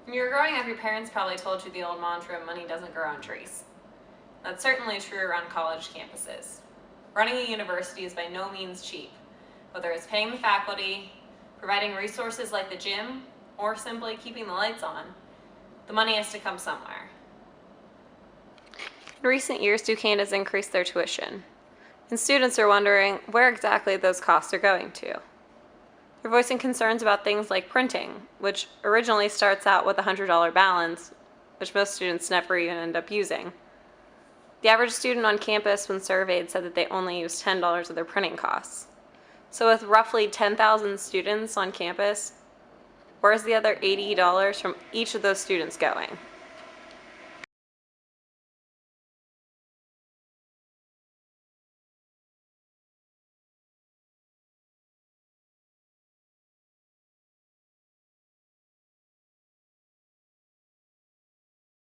When you were growing up, your parents probably told you the old mantra, money doesn't grow on trees. That's certainly true around college campuses. Running a university is by no means cheap, whether it's paying the faculty, providing resources like the gym, or simply keeping the lights on. The money has to come somewhere. In recent years, Duquesne has increased their tuition, and students are wondering where exactly those costs are going to. They're voicing concerns about things like printing, which originally starts out with a $100 balance, which most students never even end up using. The average student on campus, when surveyed, said that they only use $10 of their printing costs. So with roughly 10,000 students on campus, where's the other $80 from each of those students going?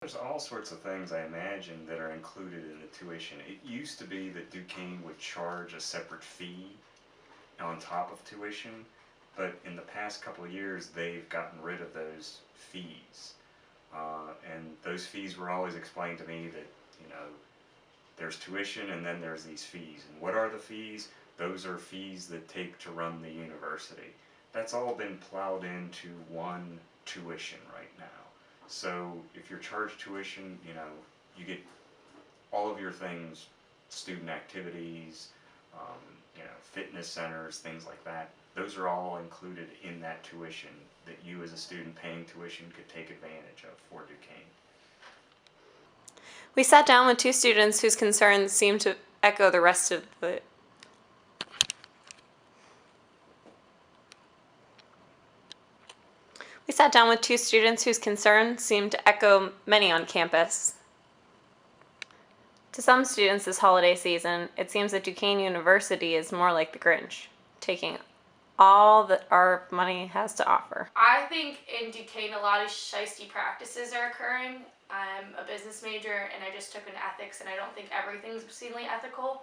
There's all sorts of things I imagine that are included in the tuition. It used to be that Duquesne would charge a separate fee on top of tuition, but in the past couple of years they've gotten rid of those fees. And those fees were always explained to me that, there's tuition and then there's these fees. And what are the fees? Those are fees that take to run the university. That's all been plowed into one tuition right now. So if you're charged tuition, you get all of your things, student activities, fitness centers, things like that. Those are all included in that tuition that you as a student paying tuition could take advantage of for Duquesne. We sat down with two students whose concerns seemed to echo the rest of the We sat down with two students whose concerns seemed to echo many on campus. To some students this holiday season, it seems that Duquesne University is more like the Grinch, taking all that our money has to offer. I think in Duquesne a lot of shiesty practices are occurring. I'm a business major and I just took an ethics and I don't think everything's obscenely ethical.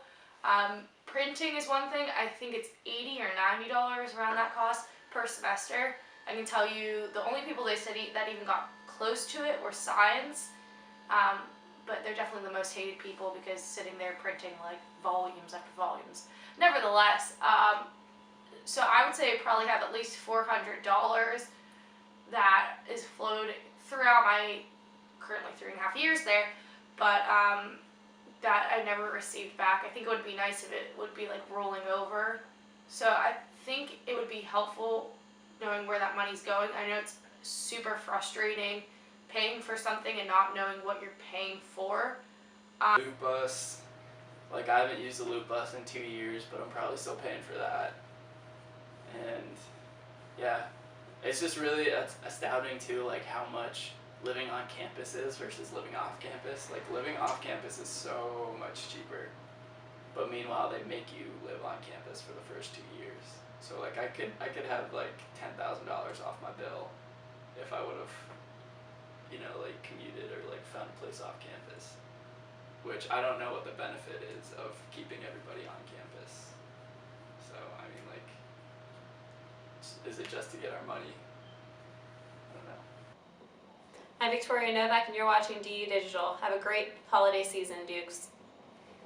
Printing is one thing. I think it's $80 or $90 around that cost per semester. I can tell you the only people they studied that even got close to it were science, but they're definitely the most hated people because sitting there printing like volumes after volumes. Nevertheless, so I would say I probably have at least $400 that is flowed throughout my currently 3.5 years there, but that I never received back. I think it would be nice if it would be like rolling over. So I think it would be helpful knowing where that money's going. I know it's super frustrating paying for something and not knowing what you're paying for. Loop bus, like I haven't used the loop bus in 2 years, but I'm probably still paying for that. And yeah, it's just really astounding too, like how much living on campus is versus living off campus. Like living off campus is so much cheaper, but meanwhile they make you live on campus for the first 2 years. So like I could have like $10,000 off my bill if I would have, like commuted or like found a place off campus. Which I don't know what the benefit is of keeping everybody on campus. So I mean, like, is it just to get our money? I don't know. I'm Victoria Novak and you're watching DU Digital. Have a great holiday season, Dukes.